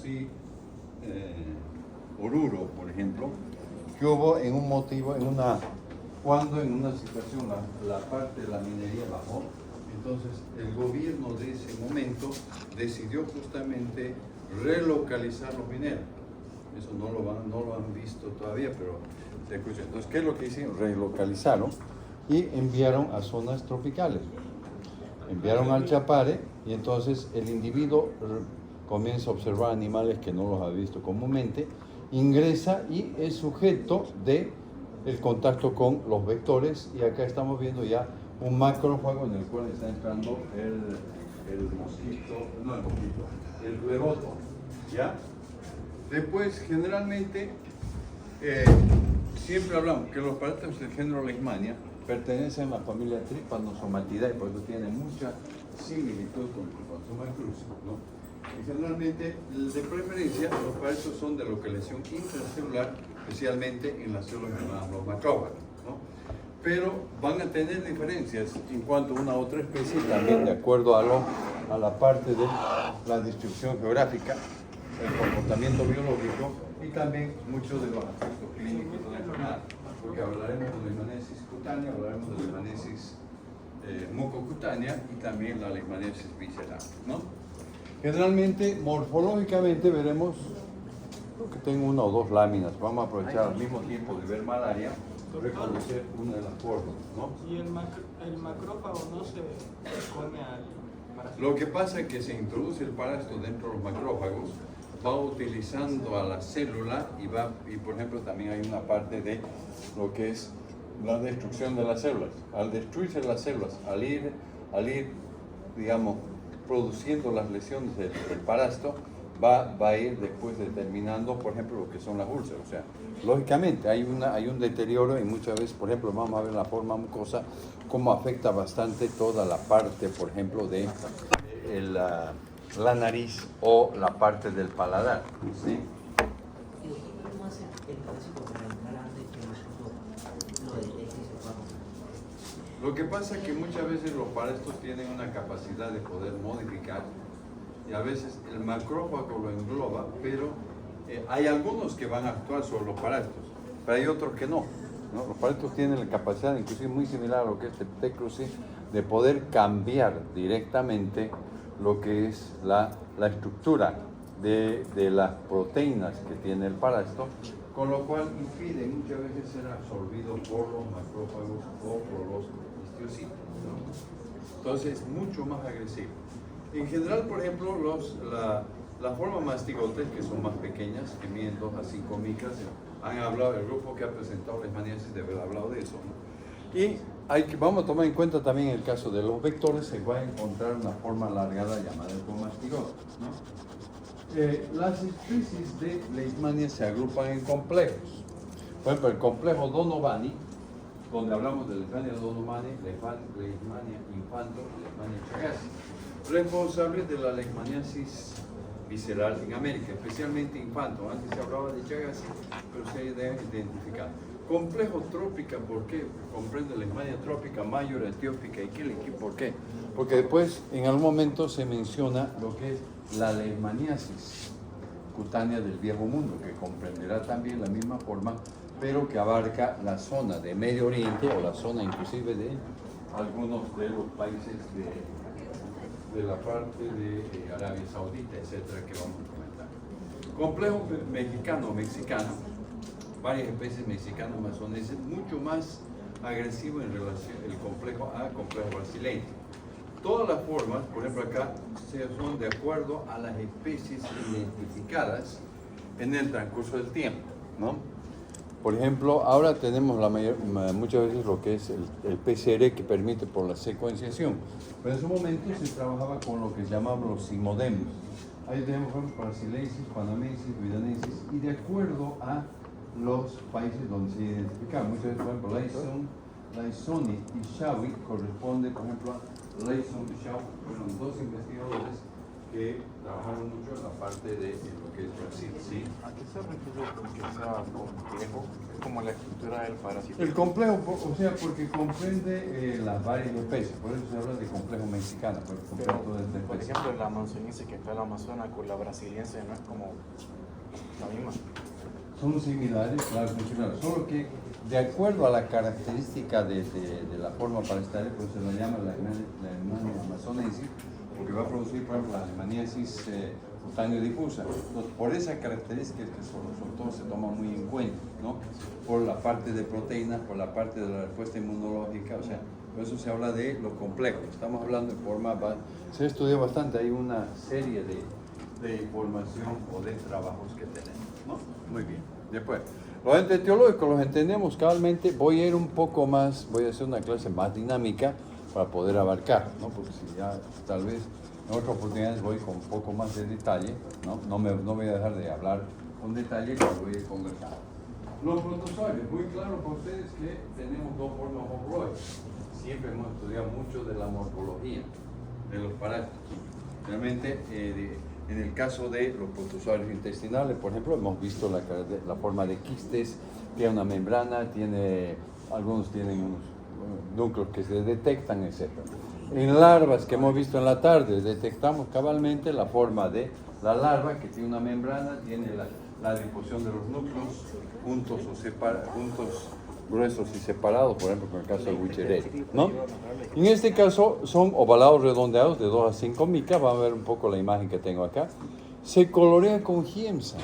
Potosí, Oruro, por ejemplo, que hubo en un motivo, cuando en una situación la parte de la minería bajó, entonces el gobierno de ese momento decidió justamente relocalizar los mineros. Eso no lo han visto todavía, pero se escucha. Entonces, ¿qué es lo que hicieron? Relocalizaron y enviaron a zonas tropicales. Enviaron al Chapare y entonces el individuo comienza a observar animales que no los ha visto comúnmente, ingresa y es sujeto de el contacto con los vectores, y acá estamos viendo ya un macrófago en el cual está entrando el huevoto, ¿ya? Después, generalmente, siempre hablamos que los parásitos del género Leishmania pertenecen a la familia Trypanosomatidae, por eso tienen mucha similitud con Trypanosomacrucis, ¿no? Y generalmente, de preferencia, los parásitos son de localización intracelular, especialmente en las células llamadas los macrófagos, ¿no? Pero van a tener diferencias en cuanto a una otra especie, también de acuerdo a la parte de la distribución geográfica, el comportamiento biológico y también muchos de los aspectos clínicos de la enfermedad, porque hablaremos de la leishmaniasis cutánea, hablaremos de la leishmaniasis mucocutánea y también la leishmaniasis visceral, ¿no? Generalmente, morfológicamente veremos, creo que tengo una o dos láminas, vamos a aprovechar al mismo tiempo de ver malaria, reconocer una de las formas, ¿no? ¿Y el macrófago no se come al parásito? Lo que pasa es que se introduce el parásito dentro de los macrófagos, va utilizando a la célula y por ejemplo también hay una parte de lo que es la destrucción de las células. Al destruirse las células, al ir digamos, produciendo las lesiones del parásito, va a ir después determinando, por ejemplo, lo que son las úlceras. O sea, lógicamente hay un deterioro y muchas veces, por ejemplo, vamos a ver la forma mucosa, cómo afecta bastante toda la parte, por ejemplo, de la nariz o la parte del paladar, ¿sí? ¿Cómo hace el parásito para entrar antes que nosotros lo detecte y sepamos? Lo que pasa es que muchas veces los parásitos tienen una capacidad de poder modificar y a veces el macrófago lo engloba, pero hay algunos que van a actuar sobre los parásitos, pero hay otros que no, ¿no? Los parásitos tienen la capacidad, inclusive muy similar a lo que es el T-crucis, de poder cambiar directamente lo que es la estructura de las proteínas que tiene el parásito, con lo cual impide muchas veces ser absorbido por los macrófagos o por los histiocytos, ¿no? Entonces es mucho más agresivo. En general, por ejemplo, las formas mastigotes, que son más pequeñas, que miden 2 a 5 micras, han hablado, el grupo que ha presentado leishmaniasis debe haber hablado de eso, ¿no? Y vamos a tomar en cuenta también el caso de los vectores, se va a encontrar una forma alargada llamada comastigote, ¿no? Las especies de leishmania se agrupan en complejos. Por ejemplo, el complejo Donovani, donde hablamos de leishmania Donovani, leishmania infanto y leishmania chagassi, responsables de la leishmaniasis visceral en América, especialmente infanto. Antes se hablaba de chagassi, pero se ha identificado. Complejo trópica, ¿por qué? Comprende leishmania trópica, mayor, etiópica y quílica. ¿Por qué? Porque después, en algún momento, se menciona lo que es la leishmaniasis cutánea del Viejo Mundo, que comprenderá también la misma forma, pero que abarca la zona de Medio Oriente o la zona inclusive de algunos de los países de la parte de Arabia Saudita, etcétera, que vamos a comentar. Complejo mexicano, varias especies mexicanas amazoneses, mucho más agresivo en relación el complejo a complejo brasileño. Todas las formas, por ejemplo acá, son de acuerdo a las especies identificadas en el transcurso del tiempo, ¿no? Por ejemplo, ahora tenemos muchas veces lo que es el PCR, que permite por la secuenciación, pero en su momento se trabajaba con lo que llamaban los simodems. Ahí tenemos brasilensis, panamensis, guidanensis, y de acuerdo a los países donde se identificaban, muchas veces, por ejemplo, Laisoni y Shawi corresponde, por ejemplo, a Laison y Shaw, fueron dos investigadores que trabajaron mucho en la parte de lo que es Brasil, ¿sí? ¿A qué se refiere con que sea complejo? Es como la estructura del parásito. El complejo, o sea, porque comprende las varias especies, por eso se habla de complejo mexicano, por el Pero, complejo de por especies. ejemplo, la amazoniense que está en la Amazonas con la brasiliense no es como la misma. Son similares, claro, son similares, solo que de acuerdo a la característica de la forma parasitaria, pues se la llama la Alemania amazonensis, porque va a producir, por ejemplo, la Alemaniasis cutáneo difusa. Entonces, por esa característica que sobre todo se toma muy en cuenta, ¿no? Por la parte de proteínas, por la parte de la respuesta inmunológica, o sea, por eso se habla de lo complejo. Estamos hablando de forma, se estudia bastante, hay una serie de información o de trabajos que tenemos, ¿no? Muy bien. Después, los entes teológicos los entendemos cabalmente. Voy a ir un poco más, voy a hacer una clase más dinámica para poder abarcar, ¿no? Porque si ya tal vez en otras oportunidades voy con un poco más de detalle, ¿no? No voy a dejar de hablar con detalle, pero voy a ir conversando. Los protozoarios, muy claro para ustedes que tenemos dos formas morfológicas. Siempre hemos estudiado mucho de la morfología de los parásitos. Realmente, en el caso de los protozoarios intestinales, por ejemplo, hemos visto la forma de quistes, tiene una membrana, algunos tienen unos núcleos que se detectan, etc. En larvas que hemos visto en la tarde, detectamos cabalmente la forma de la larva que tiene una membrana, tiene la disposición de los núcleos juntos gruesos y separados, por ejemplo, con el caso del Wicheri, ¿no? En este caso son ovalados redondeados de 2 a 5 micas, van a ver un poco la imagen que tengo acá. Se colorea con giemsa,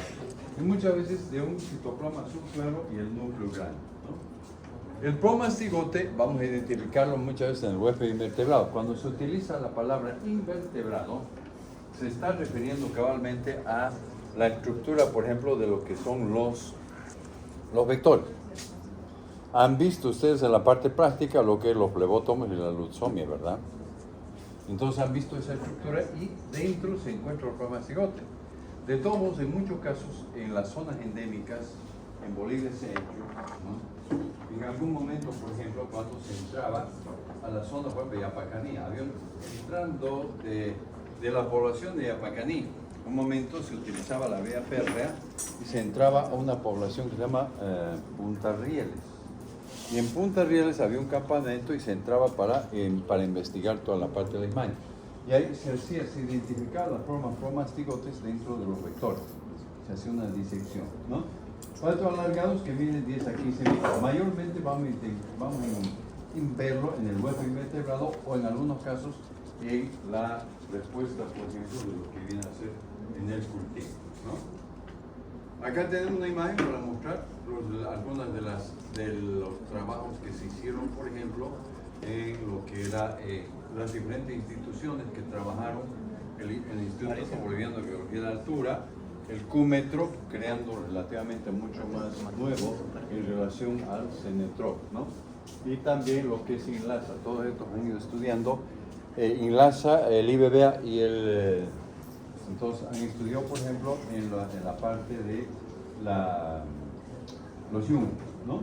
y muchas veces de un citoplasma subclaro y el núcleo grande, ¿no? El promastigote, vamos a identificarlo muchas veces en el huésped invertebrado. Cuando se utiliza la palabra invertebrado, se está refiriendo cabalmente a la estructura, por ejemplo, de lo que son los vectores. Han visto ustedes en la parte práctica lo que es los flebótomos y la luxomia, ¿verdad? Entonces han visto esa estructura y dentro se encuentra el promastigote. De todos modos, en muchos casos, en las zonas endémicas, en Bolivia se ha hecho, ¿no? En algún momento, por ejemplo, cuando se entraba a la zona de Yapacaní, entrando de la población de Yapacaní, un momento se utilizaba la vía férrea y se entraba a una población que se llama Punta Rieles. Y en Punta Rieles había un campamento y se entraba para investigar toda la parte de la imagen. Y ahí se identificaba las formas promastigotes dentro de los vectores. Se hacía una disección, ¿no? Patos alargados que miden 10 a 15 metros. Mayormente vamos a verlo en el hueso invertebrado o en algunos casos en la respuesta, por ejemplo, de lo que viene a ser en el cultivo, ¿no? Acá tenemos una imagen para mostrar algunas de los trabajos que se hicieron, por ejemplo, en lo que era las diferentes instituciones que trabajaron, el Instituto Boliviano de Biología de Altura, el Cúmetro, creando relativamente mucho más nuevo en relación al Cenetrop, ¿no? Y también lo que es INLASA, todos estos han ido estudiando INLASA, el IBBA y entonces han estudiado, por ejemplo, en la parte de los yungos, ¿no?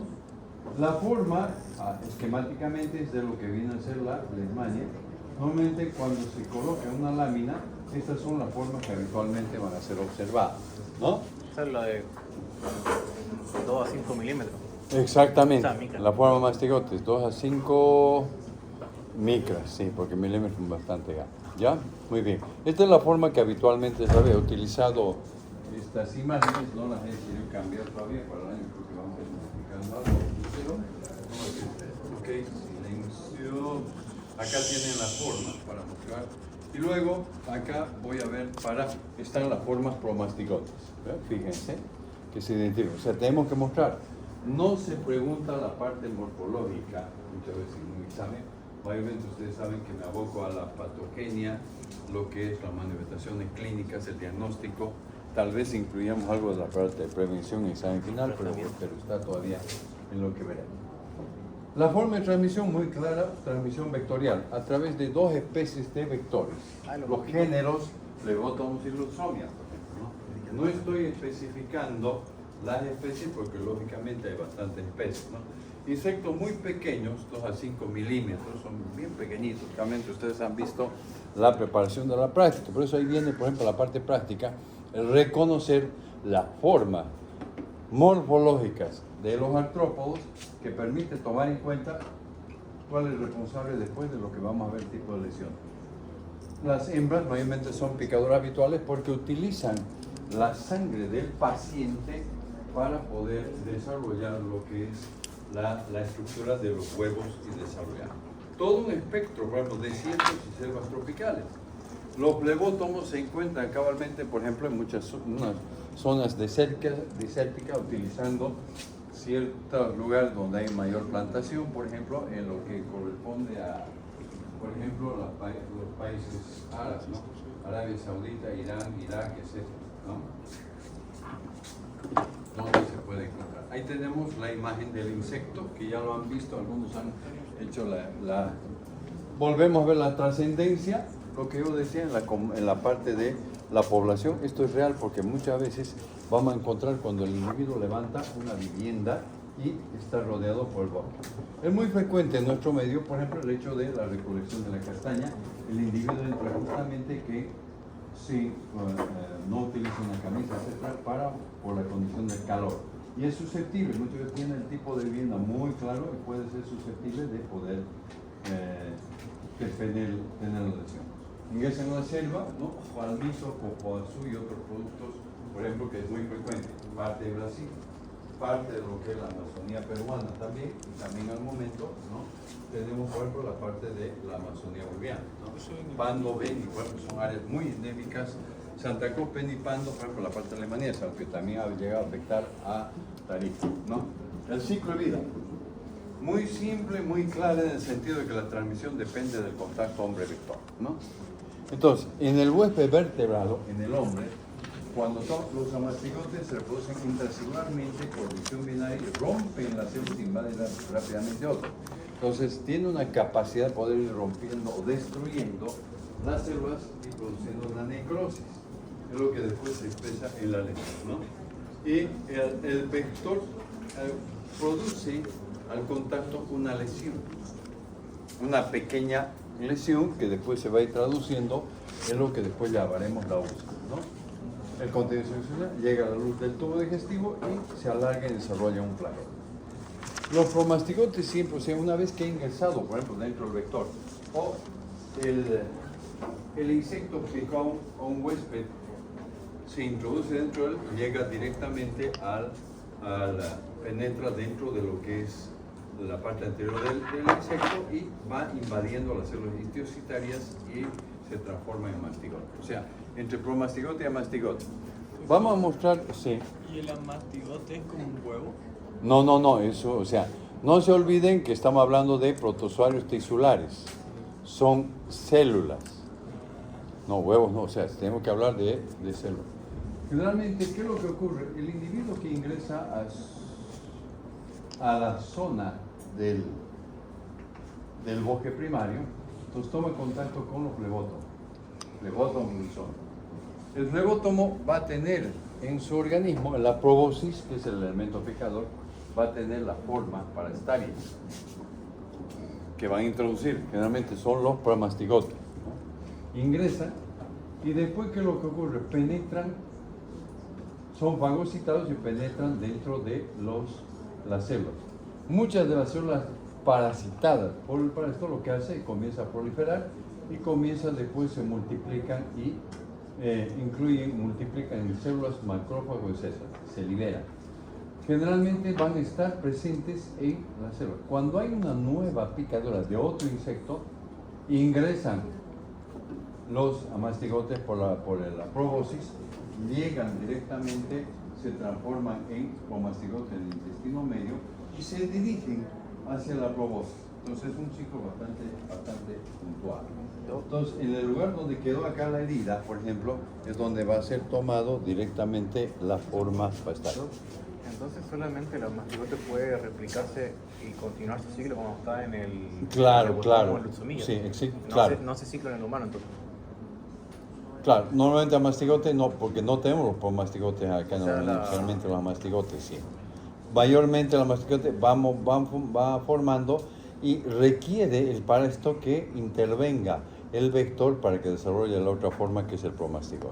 La forma, esquemáticamente, es de lo que viene a ser la leishmania. Normalmente, cuando se coloca una lámina, estas son las formas que habitualmente van a ser observadas, ¿no? Esa es la de 2 a 5 milímetros. Exactamente, O sea, micra. la forma mastigotes, 2 a 5 micras, sí, porque milímetros es bastante grande. ¿Ya? Muy bien. Esta es la forma que habitualmente se había utilizado estas imágenes, no las he querido cambiar todavía para el año, porque vamos a ir modificando algo. Ok, silencio. Acá tienen las formas para mostrar. Y luego, acá voy a ver están las formas promastigotes. Fíjense que se identifican. O sea, tenemos que mostrar. No se pregunta la parte morfológica, muchas veces en un examen. Obviamente ustedes saben que me aboco a la patogenia, lo que es las manifestaciones clínicas, el diagnóstico. Tal vez incluyamos algo de la parte de prevención y examen final, pero está todavía en lo que veremos. La forma de transmisión muy clara, transmisión vectorial, a través de 2 especies de vectores. Los géneros Flebótomos y Luxomia, por ejemplo, ¿no? No estoy especificando las especies porque lógicamente hay bastantes especies, ¿no? insectos muy pequeños, 2 a 5 milímetros, son bien pequeñitos. Realmente ustedes han visto la preparación de la práctica. Por eso ahí viene, por ejemplo, la parte práctica, el reconocer la forma morfológicas de los artrópodos que permite tomar en cuenta cuál es el responsable después de lo que vamos a ver tipo de lesión. Las hembras mayormente son picadoras habituales porque utilizan la sangre del paciente para poder desarrollar lo que es la estructura de los huevos y desarrollar todo un espectro, por ejemplo, de desiertos y selvas tropicales. Los plebótomos se encuentran cabalmente, por ejemplo, en muchas zonas desérticas, utilizando ciertos lugares donde hay mayor plantación, por ejemplo, en lo que corresponde a, por ejemplo, los países árabes, ¿no? Arabia Saudita, Irán, Irak, etc., ¿no? Donde se puede encontrar. Ahí tenemos la imagen del insecto, que ya lo han visto, algunos han hecho Volvemos a ver la trascendencia, lo que yo decía en la parte de la población. Esto es real porque muchas veces vamos a encontrar cuando el individuo levanta una vivienda y está rodeado por el bosque. Es muy frecuente en nuestro medio, por ejemplo, el hecho de la recolección de la castaña. El individuo entra justamente que si no utiliza una camisa, etc., por la condición del calor. Y es susceptible, muchas veces tiene el tipo de vivienda muy claro y puede ser susceptible de poder tener la lesión. Ingresa en la selva, ¿no? Palmito, copoazú y otros productos, por ejemplo, que es muy frecuente, parte de Brasil, parte de lo que es la Amazonía peruana también, y también al momento, ¿no? Tenemos, por ejemplo, la parte de la Amazonía boliviana, ¿no? Pando, Beni, por ejemplo, son áreas muy endémicas. Santa Cruz, Beni, Pando, por ejemplo, la parte alemania, aunque también ha llegado a afectar a Tarija, ¿no? El ciclo de vida. Muy simple, muy claro en el sentido de que la transmisión depende del contacto hombre-vector, ¿no? Entonces, en el huésped vertebrado, en el hombre, cuando los amastigotes se reproducen intracelularmente por división binaria y rompen las células e invaden rápidamente otras. Entonces, tiene una capacidad de poder ir rompiendo o destruyendo las células y produciendo una necrosis. Es lo que después se expresa en la lesión, ¿no? Y el vector produce al contacto una lesión, una pequeña lesión que después se va a ir traduciendo en lo que después llamaremos la úlcera, ¿no? El contenido sexual llega a la luz del tubo digestivo y se alarga y desarrolla un flagelo. Los promastigotes siempre, o sea, una vez que ha ingresado, por ejemplo, dentro del vector, o el insecto picó a un huésped, se introduce dentro de él, llega directamente penetra dentro de lo que es la parte anterior del insecto y va invadiendo las células histiocytarias y se transforma en mastigote. O sea, entre promastigote y amastigote. Vamos a mostrar, sí. ¿Y el amastigote es como un huevo? No, eso, o sea, no se olviden que estamos hablando de protozoarios tisulares. Son células. No, huevos no, o sea, tenemos que hablar de células. Generalmente, ¿qué es lo que ocurre? El individuo que ingresa a la zona del bosque primario, entonces toma contacto con los flebótomos. El flebótomo va a tener en su organismo, en la proboscis, que es el elemento picador, va a tener la forma parasitaria que van a introducir, generalmente son los promastigotes, ¿no? Ingresan y después, ¿qué es lo que ocurre? Penetran, son fagocitados y penetran dentro de las células. Muchas de las células parasitadas por el parásito lo que hace es comienza a proliferar y comienzan después se multiplican y multiplican en células macrófagos, etc. Se liberan. Generalmente van a estar presentes en las células. Cuando hay una nueva picadura de otro insecto, ingresan los amastigotes por la proboscis, llegan directamente, se transforman en promastigotes en el intestino medio y se dirigen hacia la proboscis. Entonces es un ciclo bastante puntual. Entonces, en el lugar donde quedó acá la herida, por ejemplo, es donde va a ser tomado directamente la forma parasitaria. Entonces solamente el mastigote puede replicarse y continuar su ciclo como está en el... Claro. Como el Utsumilla. Sí, claro. No se ciclo en el humano entonces. Claro, normalmente a mastigote no, porque no tenemos los mastigotes acá, O sea, normalmente los mastigotes sí. mayormente la masticante va formando y requiere el paraesto que intervenga el vector para que desarrolle la otra forma que es el promasticón.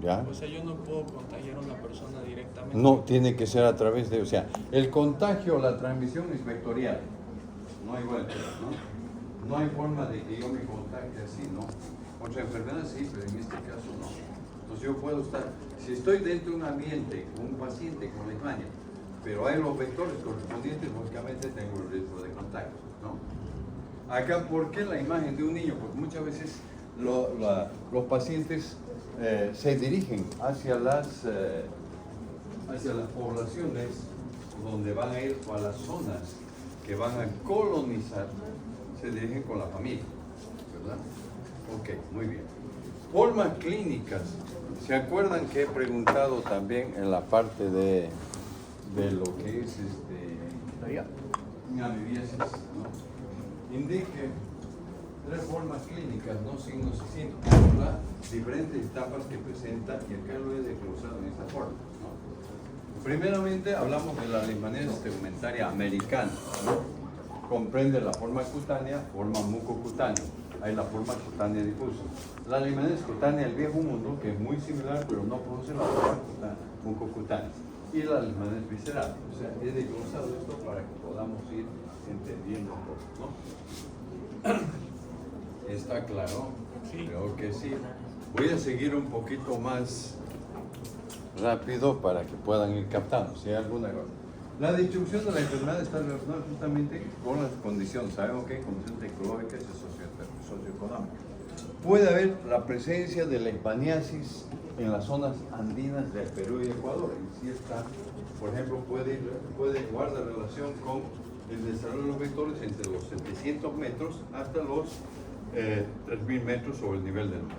¿Ya? O sea, yo no puedo contagiar a una persona directamente. No, tiene que ser a través de, o sea, el contagio, la transmisión es vectorial. No hay vuelta, ¿no? No hay forma de que yo me contagie así, ¿no? Otra enfermedad sí, pero en este caso no. Entonces yo puedo estar, si estoy dentro de un ambiente con un paciente con leishmania, pero hay los vectores correspondientes, lógicamente tengo el riesgo de contagio, ¿no? Acá, ¿por qué la imagen de un niño? Porque muchas veces los pacientes se dirigen hacia las poblaciones donde van a ir o a las zonas que van a colonizar, se dirigen con la familia, ¿verdad? Ok, muy bien. Formas clínicas. ¿Se acuerdan que he preguntado también en la parte de lo que es amibiasis, ¿no? Indique 3 formas clínicas, no signos y síntomas, ¿verdad? Diferentes etapas que presenta, y acá lo he desglosado en esta forma, ¿no? Primeramente hablamos de la leishmaniasis tegumentaria americana, ¿no? Comprende la forma cutánea, forma mucocutánea. Hay la forma cutánea difusa. La leishmaniasis cutánea del viejo mundo, que es muy similar, pero no produce la forma mucocutánea. Y la leishmaniasis visceral. O sea, he desglosado esto para que podamos ir entendiendo un poco, ¿no? ¿Está claro? Sí. Creo que sí. Voy a seguir un poquito más rápido para que puedan ir captando si hay alguna cosa. La distribución de la enfermedad está relacionada justamente con las condiciones. Sabemos que hay condiciones ecológicas y socioeconómicas. Puede haber la presencia de leishmaniasis en las zonas andinas del Perú y Ecuador. Y si está, por ejemplo, guarda relación con el desarrollo de los vectores entre los 700 metros hasta los 3.000 metros sobre el nivel del mar.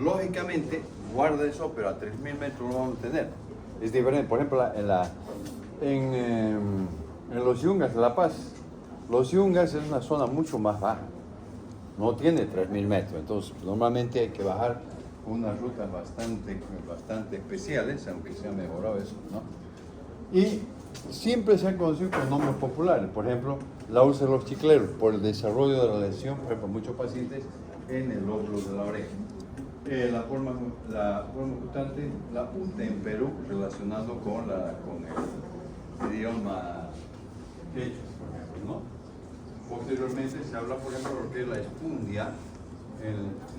Lógicamente, guarda eso, pero a 3.000 metros no vamos a tener. Es diferente, por ejemplo, en los Yungas de La Paz. Los Yungas es una zona mucho más baja, no tiene 3.000 metros, entonces normalmente hay que bajar unas rutas bastante especiales, aunque se ha mejorado eso, ¿no? Y siempre se han conocido con nombres populares, por ejemplo, la úlcera de los chicleros, por el desarrollo de la lesión, por ejemplo, muchos pacientes en el lóbulo de la oreja. La forma mutante, la UTE en Perú, relacionado con el idioma quechua, por ejemplo, ¿no? Posteriormente se habla, por ejemplo, de lo que es la espundia.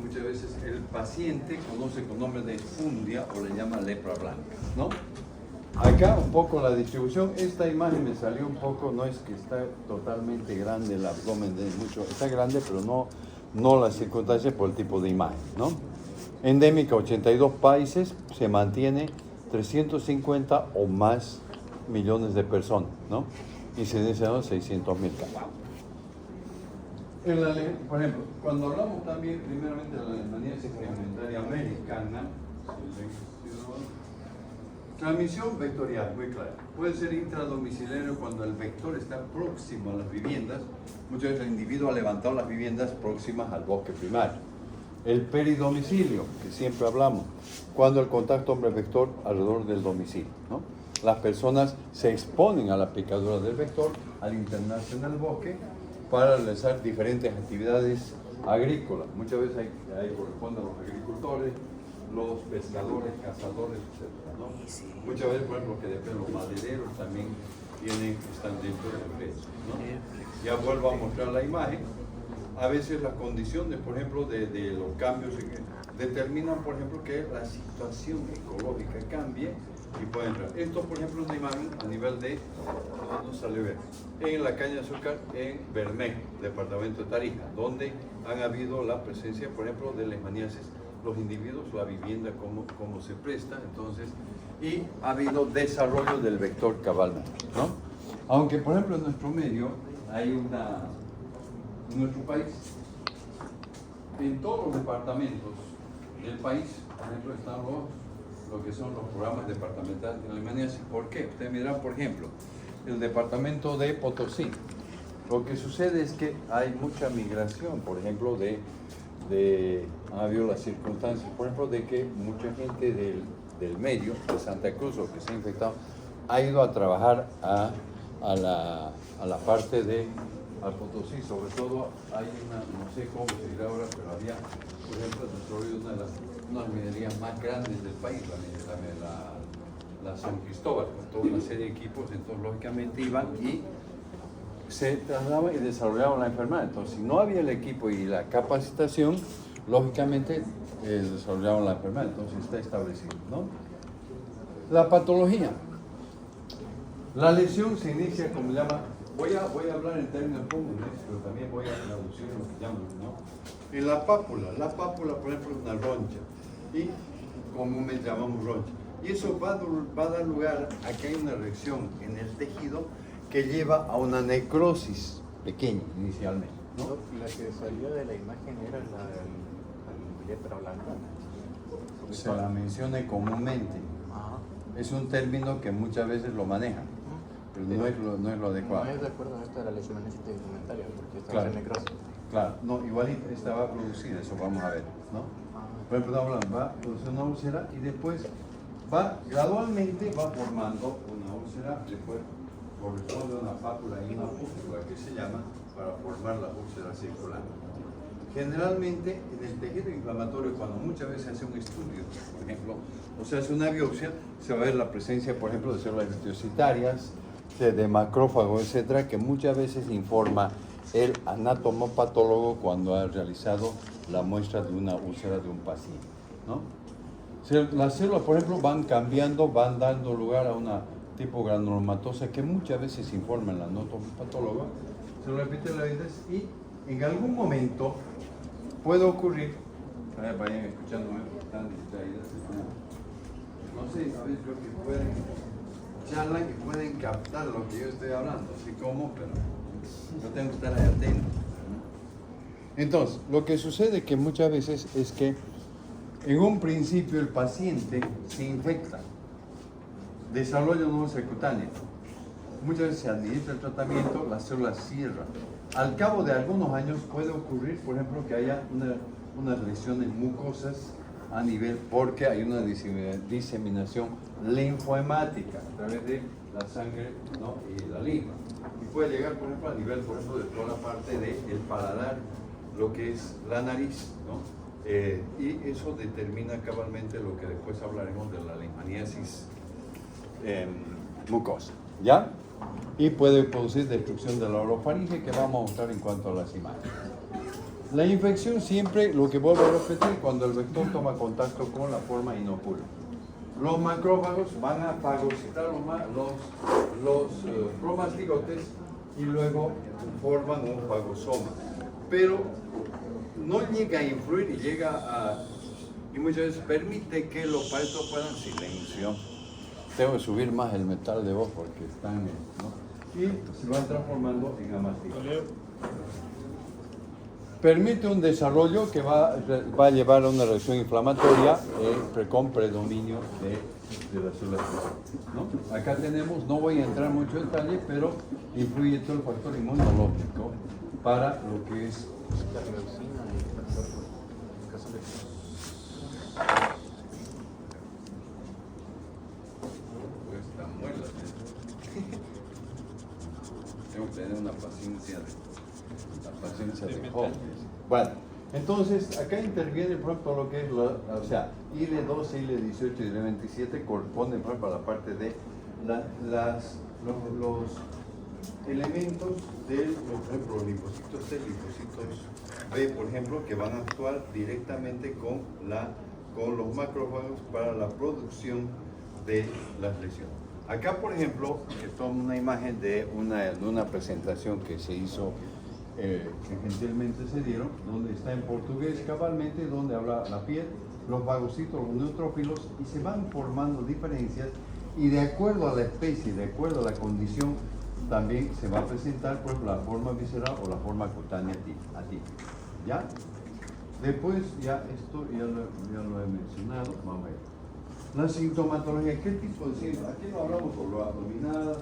Muchas veces el paciente conoce con nombre de espundia o le llama lepra blanca, ¿no? Acá un poco la distribución. Esta imagen me salió un poco, no es que está totalmente grande el abdomen, está grande, pero no la circunstancia por el tipo de imagen, ¿no? Endémica, 82 países, se mantiene 350 o más millones de personas, ¿no? Incidencia de 600.000 casos. Por ejemplo, cuando hablamos también primeramente de la leishmaniasis tegumentaria americana, transmisión vectorial, muy clara. Puede ser intradomiciliario cuando el vector está próximo a las viviendas. Muchas veces el individuo ha levantado las viviendas próximas al bosque primario. El peridomicilio, que siempre hablamos, cuando el contacto hombre-vector alrededor del domicilio, ¿no? Las personas se exponen a la picadura del vector al internarse en el bosque para realizar diferentes actividades agrícolas. Muchas veces ahí corresponden los agricultores, los pescadores, cazadores, etc., ¿no? Muchas veces, por ejemplo, que después los madereros también están dentro del precio, ¿no? Ya vuelvo a mostrar la imagen. A veces las condiciones, por ejemplo, de los cambios determinan, por ejemplo, que la situación ecológica cambie y puede entrar. Esto, por ejemplo, es una imagen a nivel de, no sale bien, en la caña de azúcar en Bermejo, departamento de Tarija, donde han habido la presencia, por ejemplo, de leishmaniasis, los individuos, la vivienda, cómo se presta, entonces, y ha habido desarrollo del vector cabalmente, ¿no? Aunque, por ejemplo, en nuestro medio hay en nuestro país, en todos los departamentos del país, por ejemplo, están lo que son los programas departamentales de leishmaniasis. ¿Por qué? Ustedes miran, por ejemplo, el departamento de Potosí. Lo que sucede es que hay mucha migración, por ejemplo, ha habido las circunstancias, por ejemplo, de que mucha gente del medio, de Santa Cruz, o que se ha infectado, ha ido a trabajar a la parte de al Potosí, sobre todo hay no sé cómo se dirá ahora, pero había, por ejemplo, el desarrollo de una de las minerías más grandes del país, la San Cristóbal, con toda una serie de equipos, entonces lógicamente iban y se trasladaban y desarrollaban la enfermedad. Entonces, si no había el equipo y la capacitación, lógicamente desarrollaban la enfermedad, entonces está establecido, ¿no? La patología. La lesión se inicia, como llama, voy a hablar en términos comunes, pero también voy a traducir lo que llaman, ¿no? En la pápula, por ejemplo, es una roncha, y comúnmente llamamos roncha. Y eso va a dar lugar a que hay una reacción en el tejido que lleva a una necrosis pequeña inicialmente, ¿no? La que salió de la imagen era la lepra blanca. Se la menciona comúnmente. Ajá. Es un término que muchas veces lo manejan, pero no es lo adecuado. No es de acuerdo a esto de la leishmaniasis tegumentaria, porque esta Claro. es necrosis. Claro, no, igualito esta va a producir, eso vamos a ver, ¿no? Por ejemplo, estamos hablando, va a producir una úlcera y después gradualmente va formando una úlcera, después corresponde a una pápula y una pústula que se llama para formar la úlcera circular. Generalmente en el tejido inflamatorio, cuando muchas veces se hace un estudio, por ejemplo, o se hace una biopsia, se va a ver la presencia, por ejemplo, de células retiocitarias, de macrófagos, etcétera, que muchas veces informa el anatomopatólogo cuando ha realizado la muestra de una úlcera de un paciente, ¿no? Las células, por ejemplo, van cambiando, van dando lugar a una tipo granulomatosa que muchas veces informa el anatomopatólogo, células epitelioides, y en algún momento puede ocurrir, vayan escuchándome, están distraídas, no sé, a veces creo que charlan y pueden captar lo que yo estoy hablando, así como, pero yo tengo que estar ahí atento. Entonces, lo que sucede que muchas veces es que en un principio el paciente se infecta, desarrolla una úlcera cutánea. Muchas veces se administra el tratamiento, las células cierran. Al cabo de algunos años puede ocurrir, por ejemplo, que haya unas lesiones mucosas a nivel, porque hay una diseminación linfohemática a través de la sangre, ¿no? Y la linfa. Y puede llegar, por ejemplo, a nivel, por ejemplo, de toda la parte del paladar, lo que es la nariz, ¿no? Y eso determina cabalmente lo que después hablaremos de la leishmaniasis mucosa, ¿ya? Y puede producir destrucción de la orofaringe, que vamos a mostrar en cuanto a las imágenes. La infección siempre, lo que vuelvo a repetir, cuando el vector toma contacto con la forma inocula. Los macrófagos van a fagocitar los promastigotes y luego forman un fagosoma. Pero no llega a influir y muchas veces permite que los pacientes puedan silencio. Tengo que subir más el metal de voz porque están, ¿no? Y se van transformando en amastigotes. Permite un desarrollo que va a llevar a una reacción inflamatoria con predominio de las células, ¿no? Acá tenemos, no voy a entrar mucho en detalle, pero influye todo el factor inmunológico para lo que es La leucina y el factor caso de tengo que tener una paciencia de Job. Bueno, entonces acá interviene por ejemplo lo que es o sea, IL-12, IL-18 y IL-27 corresponden por ejemplo a la parte de los elementos de por ejemplo, los linfocitos T, linfocitos B, por ejemplo, que van a actuar directamente con los macrófagos para la producción de las lesiones. Acá, por ejemplo, esto es una imagen de una presentación que se hizo, que gentilmente se dieron, donde está en portugués cabalmente, donde habla la piel, los fagocitos, los neutrófilos, y se van formando diferencias, y de acuerdo a la especie, de acuerdo a la condición, también se va a presentar, por ejemplo, la forma visceral o la forma cutánea atípica. ¿Ya? Después, ya esto ya lo he mencionado, vamos a ver. La sintomatología, ¿qué tipo de síntomas? Aquí no hablamos por lo abdominal,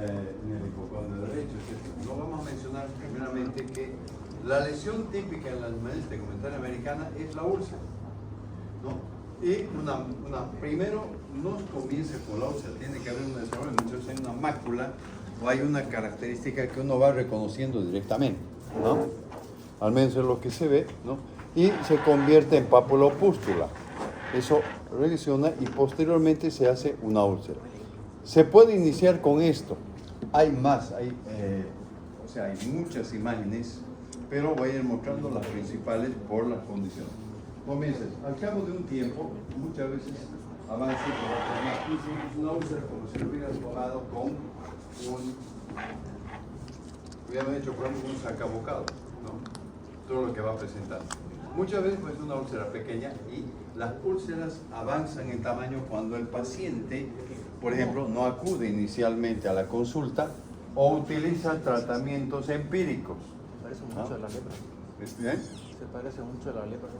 en el hipocondrio derecho, etc. Lo vamos a mencionar primeramente que la lesión típica en la leishmaniasis tegumentaria americana es la úlcera, ¿no? Y primero no comienza con la úlcera, tiene que haber un desarrollo, muchas veces hay una mácula o hay una característica que uno va reconociendo directamente, ¿no? Al menos es lo que se ve, ¿no? Y se convierte en papulopústula. Eso lesiona y posteriormente se hace una úlcera. Se puede iniciar con esto. Hay más, hay muchas imágenes, pero voy a ir mostrando las principales por las condiciones. Comienzas, al cabo de un tiempo, muchas veces avanza una úlcera como si lo hubieras tomado con hubieran hecho por ejemplo un sacabocado, ¿no? Todo lo que va presentando. Muchas veces pues una úlcera pequeña y las úlceras avanzan en tamaño cuando el paciente, por ejemplo, no acude inicialmente a la consulta o utiliza tratamientos empíricos. Se parece mucho a la lepra. ¿Bien? Se parece mucho a la lepra.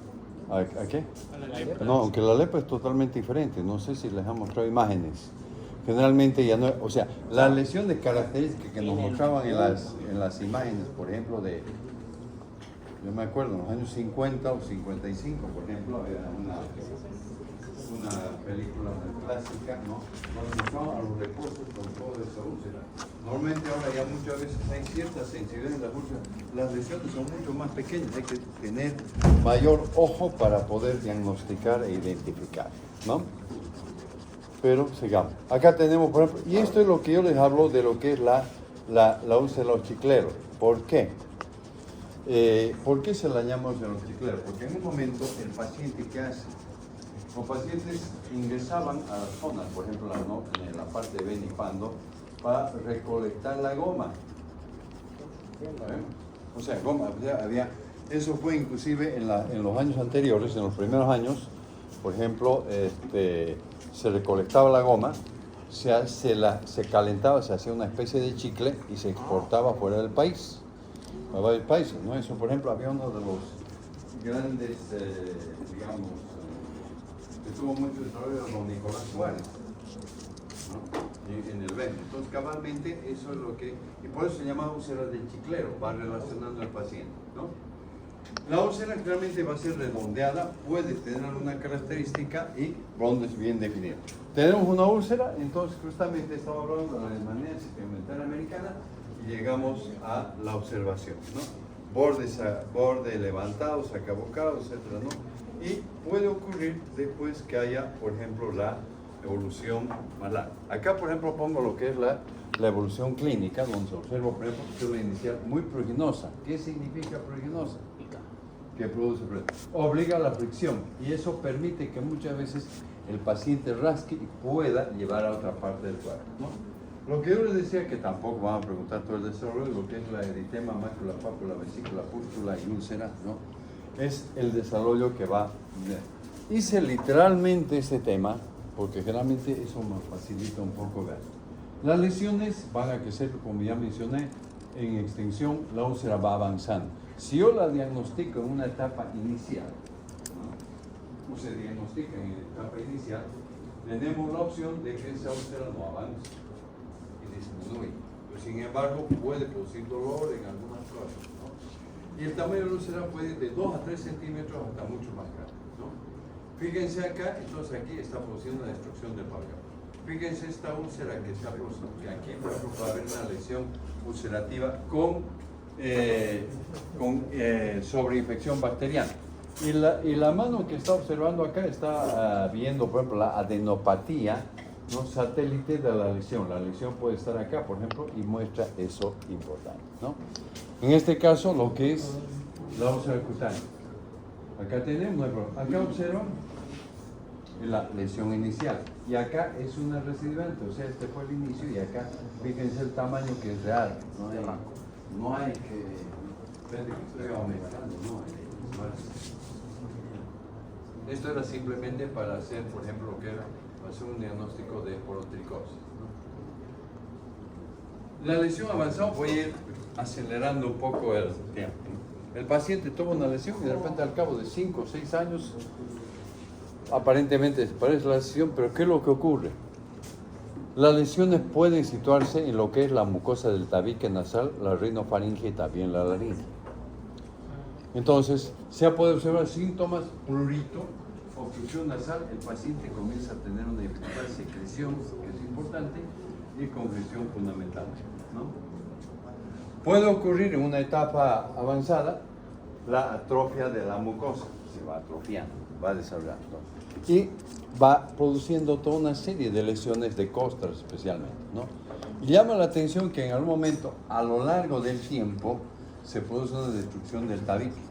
¿A qué? A la lepra. No, aunque la lepra es totalmente diferente. No sé si les han mostrado imágenes. Generalmente ya no, o sea, las lesiones características que nos mostraban en las imágenes, por ejemplo, yo me acuerdo, en los años 50 o 55, por ejemplo, había una película clásica, ¿no? Donde mostraban a los leprosos con toda esa úlcera. Normalmente ahora ya muchas veces hay cierta sensibilidad en las úlceras. Las lesiones son mucho más pequeñas, hay que tener mayor ojo para poder diagnosticar e identificar, ¿no? Pero sigamos. Acá tenemos, por ejemplo, y esto es lo que yo les hablo de lo que es la úlcera de los chicleros. ¿Por qué? ¿Por qué se la llama úlcera de los chicleros? Porque en un momento el paciente, ¿qué hace? Los pacientes ingresaban a las zonas, por ejemplo, en la parte de venipando, para recolectar la goma. ¿Saben? O sea, goma, eso fue inclusive en los años anteriores, en los primeros años, por ejemplo, se recolectaba la goma, se calentaba, se hacía una especie de chicle y se exportaba fuera del país, a varios países, ¿no? Eso, por ejemplo, había uno de los grandes, digamos, que tuvo mucho desarrollo, don Nicolás Suárez, ¿no? En el Beni. Entonces, cabalmente, eso es lo que, y por eso se llama úlcera del chiclero, va relacionando al paciente, ¿no? La úlcera claramente va a ser redondeada, puede tener alguna característica y rondes bien definidos. Tenemos una úlcera, entonces justamente estamos hablando de la desmanera segmentaria americana y llegamos a la observación, ¿no? Borde levantado, sacabocado, etcétera, ¿no? Y puede ocurrir después que haya, por ejemplo, la evolución malar. Acá, por ejemplo, pongo lo que es la evolución clínica, donde se observa, por ejemplo, célula inicial muy pruriginosa. ¿Qué significa pruriginosa? Que produce presión. Obliga a la fricción y eso permite que muchas veces el paciente rasque y pueda llevar a otra parte del cuerpo, ¿no? Lo que yo les decía, que tampoco van a preguntar todo el desarrollo, lo que es la eritema, mácula, pápula, vesícula, pústula y úlcera, ¿no? Es el desarrollo que va. Hice literalmente este tema porque generalmente eso me facilita un poco ver. Las lesiones van a crecer, como ya mencioné, en extensión, la úlcera va avanzando. Si yo la diagnostico en una etapa inicial, ¿no? O se diagnostica en la etapa inicial, tenemos la opción de que esa úlcera no avance y disminuye. Pero, sin embargo, puede producir dolor en algunas cosas, ¿no? Y el tamaño de la úlcera puede ir de 2 a 3 centímetros hasta mucho más grande, ¿no? Fíjense acá, entonces aquí está produciendo la destrucción del pabellón. Fíjense esta úlcera que se ha producido, que aquí por ejemplo va a haber una lesión ulcerativa con sobreinfección bacteriana. Y la mano que está observando acá está viendo, por ejemplo, la adenopatía, ¿no? Satélite de la lesión. La lesión puede estar acá, por ejemplo, y muestra eso importante, ¿no? En este caso, lo que es la úlcera cutánea. Acá tenemos, acá observan la lesión inicial. Y acá es una recidivante, o sea, este fue el inicio y acá, fíjense el tamaño que es real. No hay que ver que estoy aumentando, esto era simplemente para hacer, por ejemplo, lo que era hacer un diagnóstico de porotricosis, ¿no? La lesión avanzada, voy a ir acelerando un poco el tiempo. El paciente toma una lesión y de repente al cabo de 5 o 6 años aparentemente desaparece la lesión, pero ¿qué es lo que ocurre? Las lesiones pueden situarse en lo que es la mucosa del tabique nasal, la rinofaringe y también la laringe. Entonces, se puede observar síntomas prurito, obstrucción nasal, el paciente comienza a tener una dificultad de secreción, que es importante, y congestión fundamentalmente, ¿no? Puede ocurrir en una etapa avanzada la atrofia de la mucosa, se va atrofiando, va desarrollando, y va produciendo toda una serie de lesiones de costras especialmente, ¿no? Y llama la atención que en algún momento, a lo largo del tiempo, se produce una destrucción del tabique.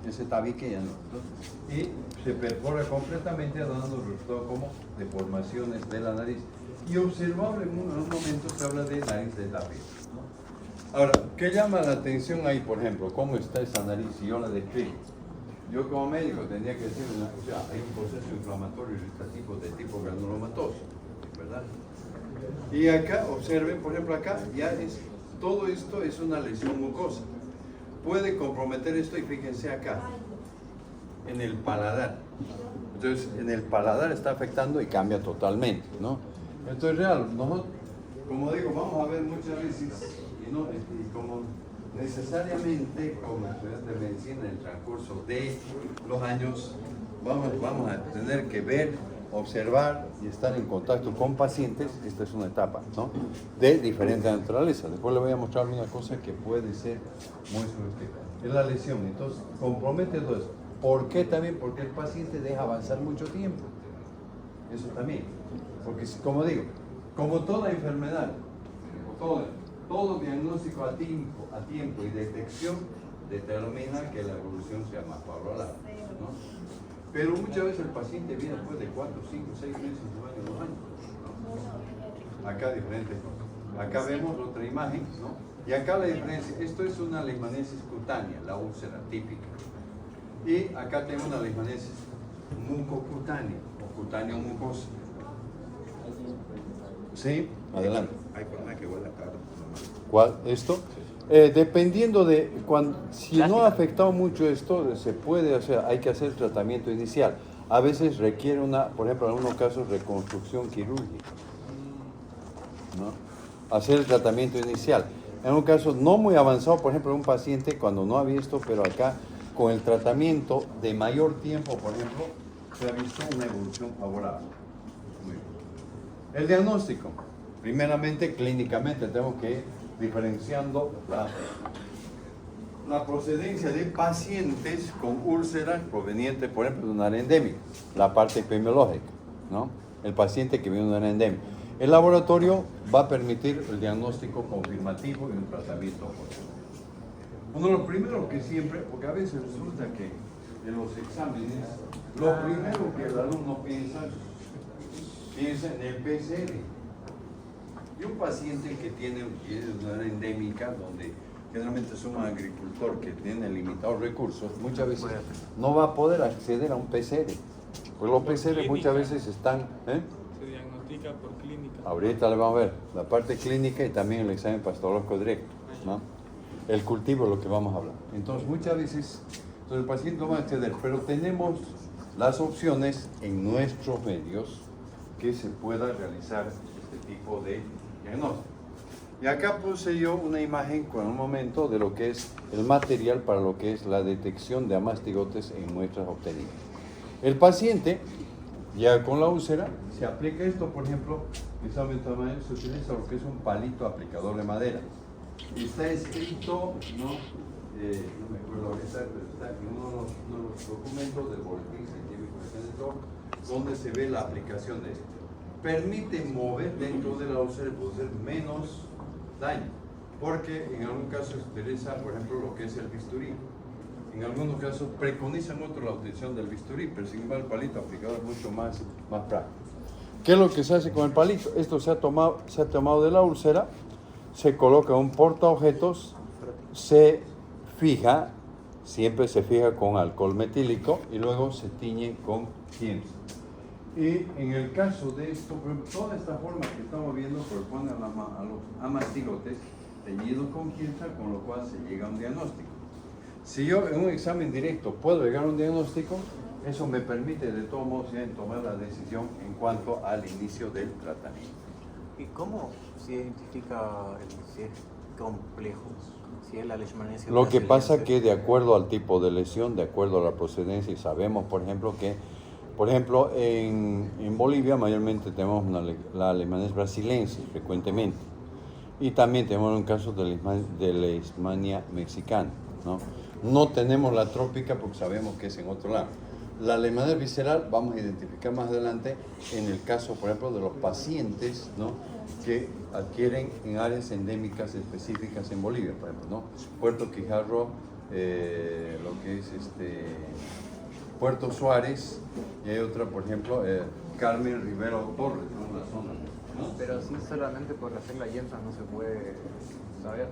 Ese tabique ya no, ¿no? Y se perfora completamente, dando resultado como deformaciones de la nariz. Y observable en unos momentos se habla de nariz de tapiz, ¿no? Ahora, ¿qué llama la atención ahí, por ejemplo? ¿Cómo está esa nariz? Si yo la describo. Yo como médico tendría que decir, o sea, hay un proceso inflamatorio irritativo de tipo granulomatoso, ¿verdad? Y acá, observen, por ejemplo, acá ya es, todo esto es una lesión mucosa. Puede comprometer esto y fíjense acá, en el paladar. Entonces, en el paladar está afectando y cambia totalmente, ¿no? Entonces, real, nosotros, como digo, vamos a ver muchas veces, y como necesariamente como estudiantes de medicina en el transcurso de los años, vamos a tener que ver, observar y estar en contacto con pacientes. Esta es una etapa, ¿no?, de diferente naturaleza. Después le voy a mostrar una cosa que puede ser muy sugestiva. Es la lesión. Entonces, compromete todo eso. ¿Por qué también? Porque el paciente deja avanzar mucho tiempo. Eso también. Porque, como digo, como toda enfermedad, todo diagnóstico a tiempo y detección determina que la evolución sea más favorable, ¿no? Pero muchas veces el paciente viene después de 4, 5, 6 meses, 2 años, ¿no? Acá diferentes cosas. Acá vemos otra imagen, ¿no? Y acá la diferencia, esto es una leishmaniasis cutánea, la úlcera típica. Y acá tengo una leishmaniasis mucocutánea, o cutáneo mucosa. Sí, adelante. Hay forma que huele acá. ¿Cuál? ¿Esto? Dependiendo de si no ha afectado mucho esto, se puede hacer, hay que hacer tratamiento inicial. A veces requiere por ejemplo, en algunos casos, reconstrucción quirúrgica, ¿no? Hacer el tratamiento inicial. En un caso no muy avanzado, por ejemplo, un paciente cuando no ha visto, pero acá con el tratamiento de mayor tiempo, por ejemplo, se ha visto una evolución favorable. Muy bien. El diagnóstico, primeramente clínicamente, tenemos que ir diferenciando la procedencia de pacientes con úlceras provenientes, por ejemplo, de una área endémica, la parte epidemiológica, ¿no? El paciente que viene de una área endémica. El laboratorio va a permitir el diagnóstico confirmativo y un tratamiento posterior. Uno de los primeros que siempre, porque a veces resulta que en los exámenes, lo primero que el alumno piensa en el PCR. Y un paciente que tiene una área endémica, donde generalmente es un agricultor que tiene limitados recursos, muchas veces no va a poder acceder a un PCR. Pues los PCR muchas veces están... Se diagnostica por clínica. Ahorita le vamos a ver la parte clínica y también el examen patológico directo, ¿no? El cultivo es lo que vamos a hablar. Entonces, muchas veces el paciente no va a acceder, pero tenemos las opciones en nuestros medios que se pueda realizar este tipo de diagnóstico. Y acá puse yo una imagen con un momento de lo que es el material para lo que es la detección de amastigotes en muestras obtenidas. El paciente, ya con la úlcera, se aplica esto, por ejemplo, se utiliza lo que es un palito aplicador de madera. Está escrito, no me acuerdo ahorita, pero está en uno de los documentos del Boletín Científico General, donde se ve la aplicación de esto. Permite mover dentro de la úlcera y producir menos daño, porque en algún caso se utiliza, por ejemplo, lo que es el bisturí. En algunos casos preconizan otro la utilización del bisturí, pero sin embargo el palito aplicador es mucho más práctico. ¿Qué es lo que se hace con el palito? Esto se ha tomado de la úlcera, se coloca un portaobjetos, se fija, siempre se fija con alcohol metílico y luego se tiñe con pienso. Y en el caso de esto, por ejemplo, toda esta forma que estamos viendo corresponde a los amastigotes teñidos con piensa, con lo cual se llega a un diagnóstico. Si yo en un examen directo puedo llegar a un diagnóstico, eso me permite de todos modos tomar la decisión en cuanto al inicio del tratamiento. ¿Y cómo se identifica si es complejo? Si es la leishmaniasis Lo que pasa brasiliensis. que de acuerdo al tipo de lesión, de acuerdo a la procedencia, y sabemos, por ejemplo, que en Bolivia mayormente tenemos la leishmaniasis brasiliensis frecuentemente. Y también tenemos un caso de leishmania mexicana, ¿no? No tenemos la trópica porque sabemos que es en otro lado. La leishmaniasis visceral vamos a identificar más adelante en el caso, por ejemplo, de los pacientes, ¿no?, que adquieren en áreas endémicas específicas en Bolivia, por ejemplo, ¿no? Puerto Quijarro, lo que es Puerto Suárez, y hay otra, por ejemplo, Carmen Rivero Torres, ¿no?, la zona, ¿no? Pero sí, solamente por hacer la IEMSA no se puede saber.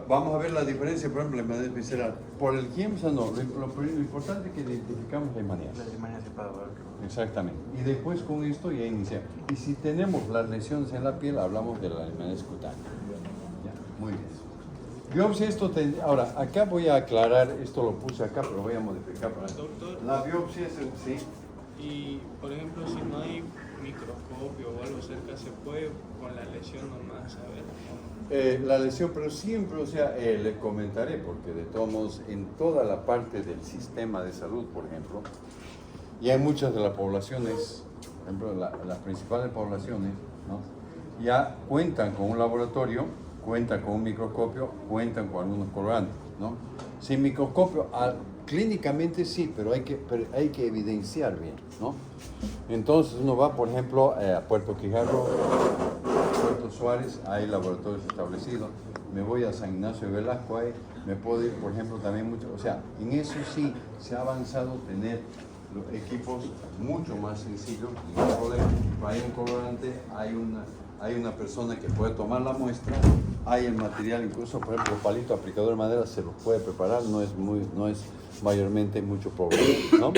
Vamos a ver la diferencia, por ejemplo, en la leishmaniasis visceral. Por el GIEMSA no, lo importante es que identificamos la leishmaniasis. La leishmaniasis para ver. Exactamente. Y después con esto ya iniciamos. Y si tenemos las lesiones en la piel, hablamos de la leishmaniasis cutánea. Ya, muy bien. Biopsia, ahora, acá voy a aclarar, esto lo puse acá, pero voy a modificar para Doctor. la biopsia, sí. Y, por ejemplo, si no hay microscopio o algo cerca, ¿se puede con la lesión nomás saber? La lesión, pero siempre, o sea, les comentaré, porque de todos modos, en toda la parte del sistema de salud, por ejemplo, y hay muchas de las poblaciones, por ejemplo, las principales poblaciones, ¿no?, ya cuentan con un laboratorio, cuentan con un microscopio, cuentan con algunos colorantes, ¿no? Sin microscopio, clínicamente sí, pero hay que evidenciar bien, ¿no? Entonces uno va, por ejemplo, a Puerto Quijarro, Puerto Suárez, hay laboratorios establecidos. Me voy a San Ignacio de Velasco, me puedo ir, por ejemplo, también mucho. O sea, en eso sí se ha avanzado tener los equipos mucho más sencillos, ningún problema. Hay un colorante, hay una persona que puede tomar la muestra, hay el material, incluso, por ejemplo, el palito aplicador de madera se los puede preparar, no es mayormente mucho problema, ¿no?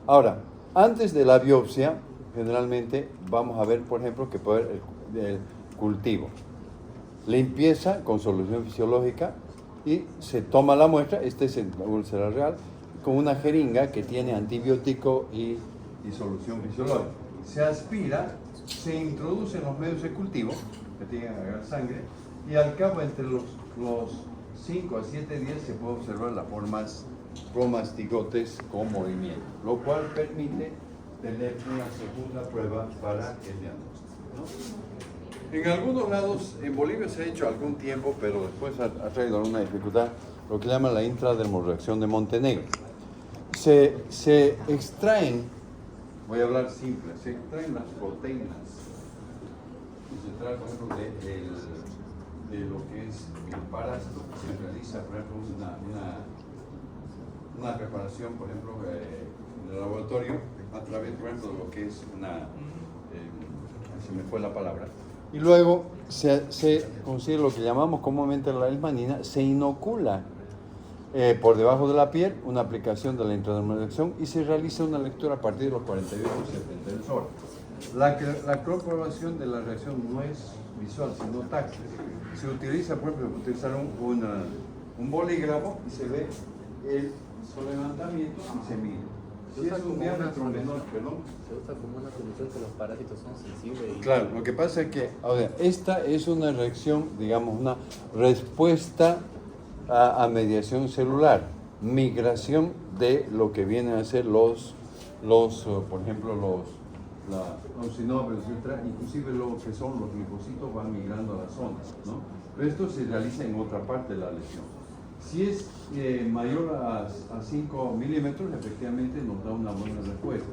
Ahora, antes de la biopsia, generalmente vamos a ver, por ejemplo, que puede haber el cultivo. Limpieza con solución fisiológica y se toma la muestra, este es la úlcera real, con una jeringa que tiene antibiótico y solución fisiológica. Se aspira, se introduce en los medios de cultivo, que tienen que agarrar sangre, y al cabo entre los 5 a 7 días se puede observar las formas promastigotes con movimiento, lo cual permite tener una segunda prueba para el diagnóstico, ¿no? En algunos lados, en Bolivia se ha hecho algún tiempo, pero después ha traído alguna dificultad, lo que llaman la intradermoreacción de Montenegro. Se extraen, voy a hablar simple, se extraen las proteínas, se trae, por ejemplo, de lo que es el parásito, se realiza, por ejemplo, una preparación, por ejemplo, en el laboratorio, a través, por ejemplo, de lo que es se me fue la palabra, y luego se consigue lo que llamamos comúnmente la leishmanina, se inocula por debajo de la piel una aplicación de la intradermoreacción y se realiza una lectura a partir de los 48 o 72 horas. La comprobación de la reacción no es visual, sino táctil. Se utiliza, por ejemplo, un bolígrafo y se ve el levantamiento y se mide. Si es un diámetro menor, perdón. Se usa como una solución que los parásitos son sensibles. Claro, lo que pasa es que, o sea, esta es una reacción, digamos, una respuesta a mediación celular, migración de lo que vienen a ser por ejemplo, los sinómeros, etc., inclusive lo que son los linfocitos van migrando a las zonas, ¿no? Pero esto se realiza en otra parte de la lesión. Si es mayor a 5 milímetros, efectivamente nos da una buena respuesta.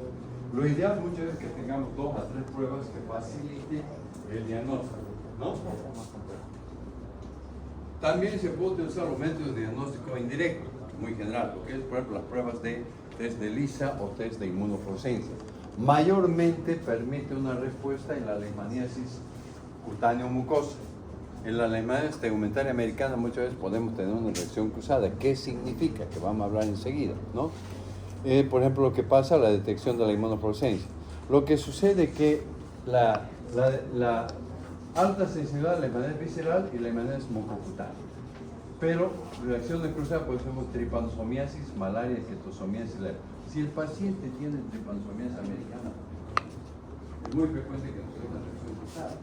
Lo ideal muchas veces que tengamos 2 a 3 pruebas que faciliten el diagnóstico, ¿no? También se puede utilizar los métodos de diagnóstico indirecto, muy general, lo que es, por ejemplo, las pruebas de test de ELISA o test de inmunofluorescencia. Mayormente permite una respuesta en la leishmaniasis cutáneo-mucosa. En la leishmaniasis tegumentaria americana muchas veces podemos tener una reacción cruzada. ¿Qué significa? Que vamos a hablar enseguida, ¿no? Por ejemplo, lo que pasa, la detección de la inmunofluorescencia. Lo que sucede es que la alta sensibilidad a la leishmaniasis visceral y la leishmaniasis mucocutánea. Pero reacciones cruzadas, por ejemplo, tripanosomiasis, malaria, ketosomiasis leve. Si el paciente tiene tripanosomiasis americana, es muy frecuente que no tenga una reacción cruzada.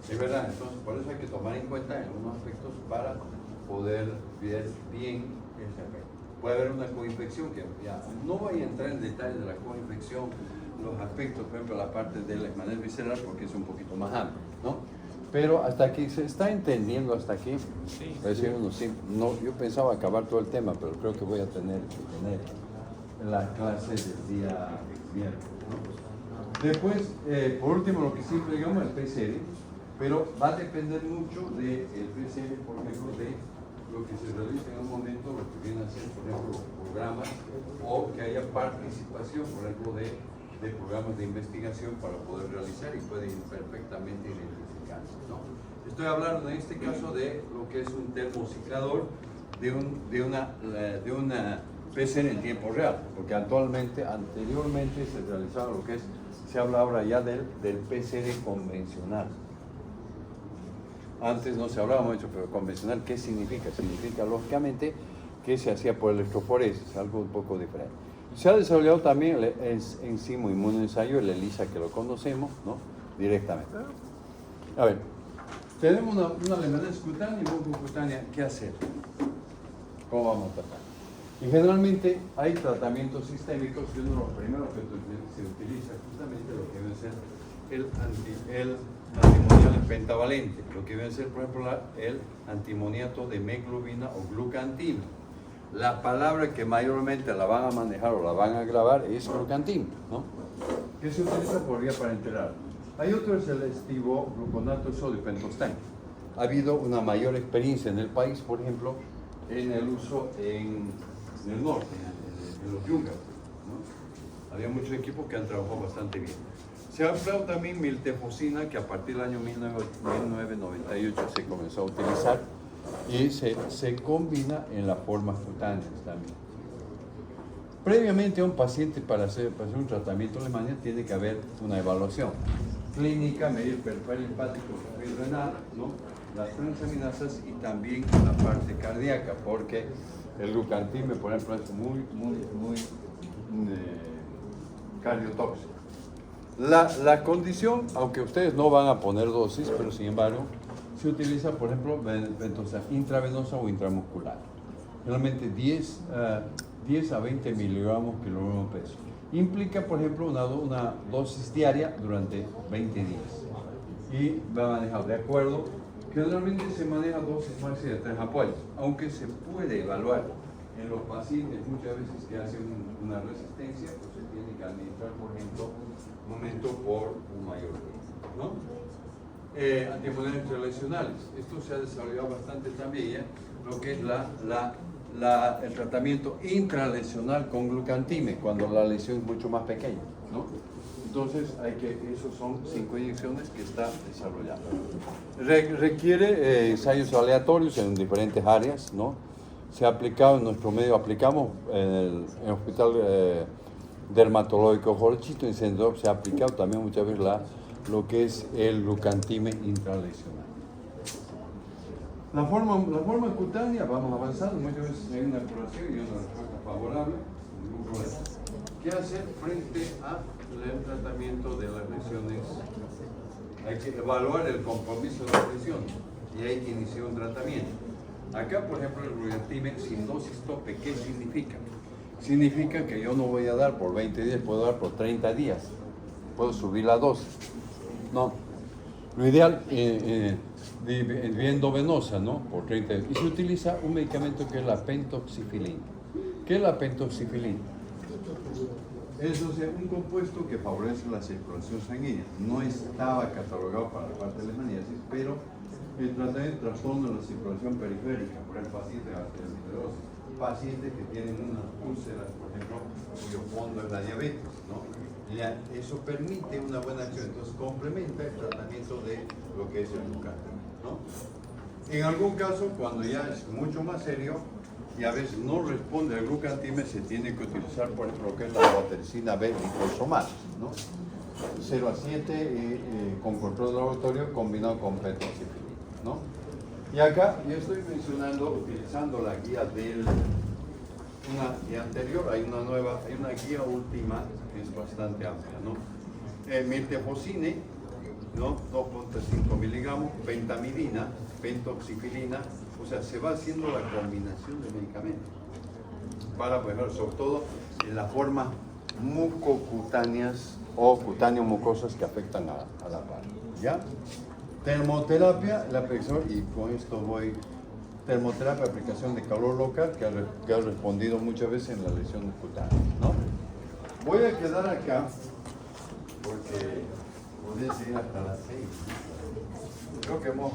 Es verdad, entonces por eso hay que tomar en cuenta en algunos aspectos para poder ver bien ese efecto. Puede haber una coinfección que ya no voy a entrar en detalle de la coinfección, los aspectos, por ejemplo, la parte de la manera visceral, porque es un poquito más amplio, ¿no? Pero hasta aquí, ¿se está entendiendo hasta aquí? Sí. Es decir, no, yo pensaba acabar todo el tema, pero creo que voy a tener que tener la clase del día viernes, ¿no? Después, por último, lo que siempre digamos el PCR, pero va a depender mucho del PCR, por ejemplo, de lo que se realiza en un momento, lo que viene a ser, por ejemplo, programas, o que haya participación, por ejemplo, de programas de investigación para poder realizar y pueden perfectamente identificarse, ¿no? Estoy hablando en este caso de lo que es un termociclador de una PCR en tiempo real, porque anteriormente se realizaba lo que es, se habla ahora ya del PCR convencional. Antes no se hablaba mucho, pero convencional, ¿qué significa? Significa, lógicamente, que se hacía por electroforesis, algo un poco diferente. Se ha desarrollado también el enzimo inmunoensayo, el ELISA, que lo conocemos, ¿no? Directamente. A ver, tenemos una lesionez cutánea y mucocutánea, ¿qué hacer? ¿Cómo vamos a tratar? Y generalmente hay tratamientos sistémicos y uno de los primeros que se utiliza justamente lo que debe ser el antimonial pentavalente, lo que debe ser, por ejemplo, el antimoniato de hemoglobina o glucantina. La palabra que mayormente la van a manejar o la van a grabar es glucantina, ¿no? Que se utiliza por vía parenteral. Hay otro, es el estivogluconato de sodio, pentostan. Ha habido una mayor experiencia en el país, por ejemplo, en el uso en el norte, en los yungas, ¿no? Había muchos equipos que han trabajado bastante bien. Se ha empleado también miltefosina, que a partir del año 1998 se comenzó a utilizar y se combina en las formas cutáneas también. Previamente a un paciente para hacer un tratamiento en Alemania tiene que haber una evaluación clínica, medir perfil hepático, perfil renal, ¿no? Las transaminasas y también la parte cardíaca, porque el glucantime, por ejemplo, es muy cardiotóxico. La condición, aunque ustedes no van a poner dosis, pero sin embargo, se utiliza, por ejemplo, ventosa intravenosa o intramuscular. Generalmente 10 a 20 miligramos kilogramo peso. Implica, por ejemplo, una dosis diaria durante 20 días. Y va manejado de acuerdo. Generalmente se maneja dosis máxima de 3 ampollas, aunque se puede evaluar en los pacientes muchas veces que hacen una resistencia, pues se tiene que administrar, por ejemplo, un momento por un mayor tiempo, ¿no? Antimoniales relacionales. Esto se ha desarrollado bastante también, ¿eh? Lo que es el tratamiento intralesional con glucantime, cuando la lesión es mucho más pequeña, ¿no? Entonces, esos son 5 inyecciones que está desarrollando. Requiere ensayos aleatorios en diferentes áreas, ¿no? Se ha aplicado en nuestro medio, aplicamos en el Hospital Dermatológico Jorchito, en Centro, se ha aplicado también muchas veces lo que es el glucantime intralesional. La forma cutánea, vamos avanzando, muchas veces hay una curación y una respuesta favorable, ningún problema. ¿Qué hacer frente al tratamiento de las lesiones? Hay que evaluar el compromiso de la lesión y hay que iniciar un tratamiento. Acá, por ejemplo, el glucantime sin dosis tope, ¿qué significa? Significa que yo no voy a dar por 20 días, puedo dar por 30 días. Puedo subir la dosis. No. Lo ideal, vía endovenosa, ¿no? Por 30 días. Y se utiliza un medicamento que es la pentoxifilina. ¿Qué es la pentoxifilina? Es un compuesto que favorece la circulación sanguínea. No estaba catalogado para la parte de la maniasis, pero el tratamiento trastorno de la circulación periférica, por el paciente de arteriosclerosis, pacientes que tienen unas úlceras, por ejemplo, cuyo fondo es la diabetes, ¿no? Eso permite una buena acción, entonces complementa el tratamiento de lo que es el glucantime, ¿no? En algún caso, cuando ya es mucho más serio y a veces no responde al glucantime, se tiene que utilizar, por ejemplo, lo que es la guatericina B liposomal, ¿no? 0 a 7 con control de laboratorio combinado con pentoxifilina, ¿no? Y acá yo estoy mencionando, utilizando la guía una guía anterior, hay una guía última que es bastante amplia, ¿no? Miltefosine, ¿no? 2.5 miligramos, pentamidina, pentoxifilina, O sea, se va haciendo la combinación de medicamentos para mejorar, sobre todo en las formas mucocutáneas o cutáneo-mucosas que afectan a la piel. ¿Ya? Termoterapia, la aplicación, y con esto voy, termoterapia, aplicación de calor local, que ha respondido muchas veces en la lesión cutánea, ¿no? Voy a quedar acá, porque podría seguir hasta las 6. Creo que hemos